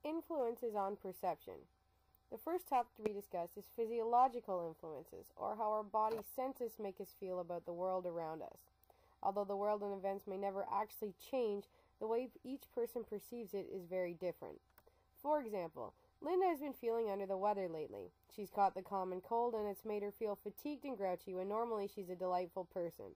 Influences on perception. The first topic to be discussed is physiological influences, or how our body's senses make us feel about the world around us. Although the world and events may never actually change, the way each person perceives it is very different. For example, Linda has been feeling under the weather lately. She's caught the common cold, and it's made her feel fatigued and grouchy when normally she's a delightful person.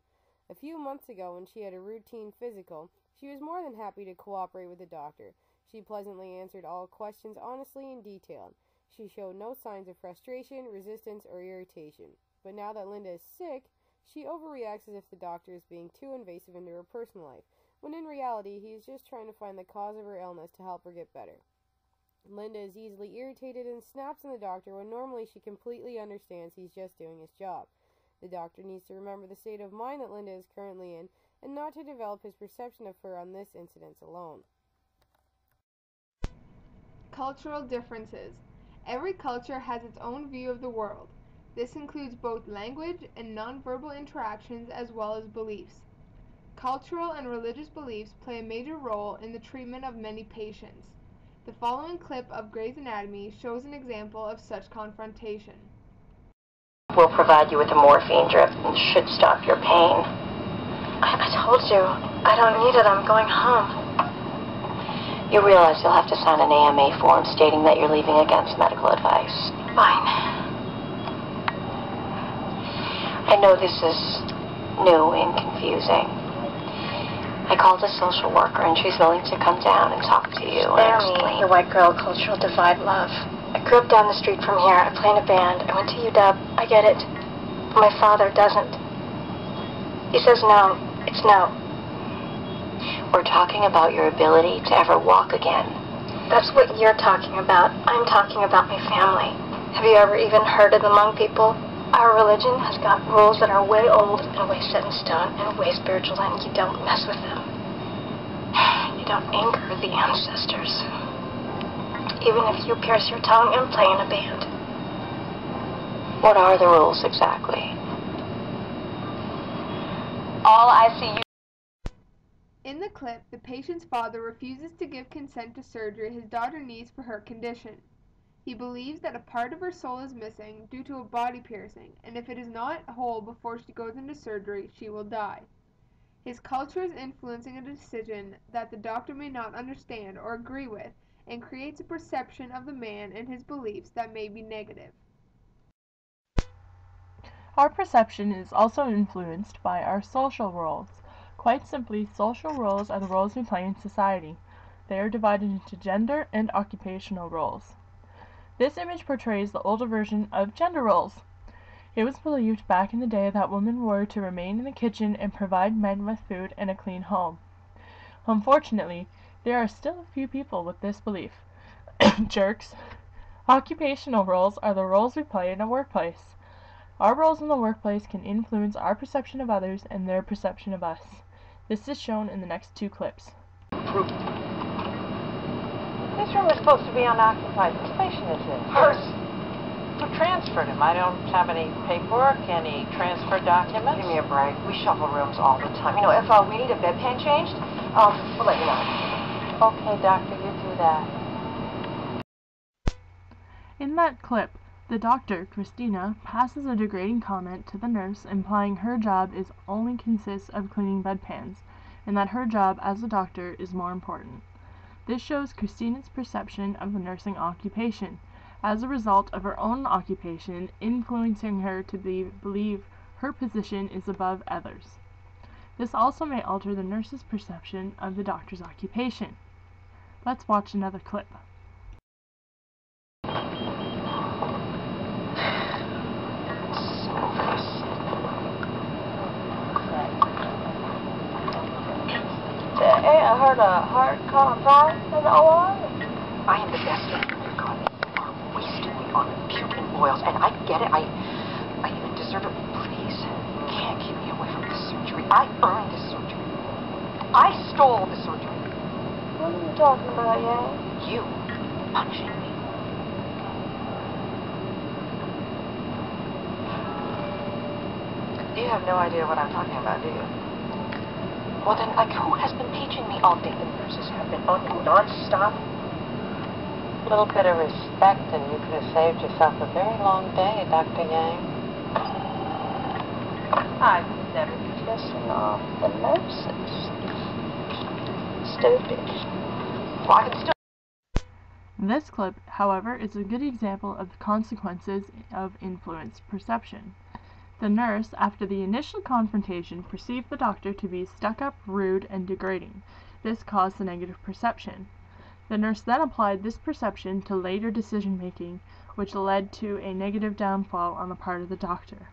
A few months ago, when she had a routine physical, she was more than happy to cooperate with the doctor. She pleasantly answered all questions honestly and detailed. She showed no signs of frustration, resistance, or irritation. But now that Linda is sick, she overreacts as if the doctor is being too invasive into her personal life, when in reality he is just trying to find the cause of her illness to help her get better. Linda is easily irritated and snaps at the doctor when normally she completely understands he's just doing his job. The doctor needs to remember the state of mind that Linda is currently in and not to develop his perception of her on this incident alone. Cultural differences. Every culture has its own view of the world. This includes both language and nonverbal interactions as well as beliefs. Cultural and religious beliefs play a major role in the treatment of many patients. The following clip of Grey's Anatomy shows an example of such confrontation. We'll provide you with a morphine drip and should stop your pain. I told you, I don't need it, I'm going home. You realize you'll have to sign an AMA form stating that you're leaving against medical advice. Fine. I know this is new and confusing. I called a social worker and she's willing to come down and talk to you and explain the white girl cultural divide love. I grew up down the street from here. I play in a band. I went to UW. I get it. My father doesn't. He says no. It's no. We're talking about your ability to ever walk again. That's what you're talking about. I'm talking about my family. Have you ever even heard of the Hmong people? Our religion has got rules that are way old and way set in stone and way spiritual, and you don't mess with them. You don't anger the ancestors. Even if you pierce your tongue and play in a band. What are the rules exactly? All I see you. In the clip, the patient's father refuses to give consent to surgery his daughter needs for her condition. He believes that a part of her soul is missing due to a body piercing, and if it is not whole before she goes into surgery, she will die. His culture is influencing a decision that the doctor may not understand or agree with, and creates a perception of the man and his beliefs that may be negative. Our perception is also influenced by our social roles. Quite simply, social roles are the roles we play in society. They are divided into gender and occupational roles. This image portrays the older version of gender roles. It was believed back in the day that women were to remain in the kitchen and provide men with food and a clean home. Unfortunately, there are still a few people with this belief. Jerks. Occupational roles are the roles we play in a workplace. Our roles in the workplace can influence our perception of others and their perception of us. This is shown in the next two clips. This room is supposed to be unoccupied. What station is this? Hers. Who transferred him? I don't have any paperwork, any transfer documents. Give me a break. We shuffle rooms all the time. You know, if we need a bedpan changed, we'll let you know. Okay, doctor, you do that. In that clip, the doctor, Christina, passes a degrading comment to the nurse implying her job only consists of cleaning bedpans, and that her job as a doctor is more important. This shows Christina's perception of the nursing occupation, as a result of her own occupation influencing her to believe her position is above others. This also may alter the nurse's perception of the doctor's occupation. Let's watch another clip. I heard a heart caught on fire in the OR. I am the best of God. Wasting me on puking oils, and I get it. I even deserve it. Please, you can't keep me away from this surgery. I earned this surgery. I stole the surgery. What are you talking about, Yang? You punching me. You have no idea what I'm talking about, do you? Well then, who has been paging me all day? The nurses have been on non-stop. A little bit of respect and you could have saved yourself a very long day, Dr. Yang. I've never been Pissing off the nurses. Stupid. Well, I can still. This clip, however, is a good example of the consequences of influenced perception. The nurse, after the initial confrontation, perceived the doctor to be stuck-up, rude, and degrading. This caused the negative perception. The nurse then applied this perception to later decision-making, which led to a negative downfall on the part of the doctor.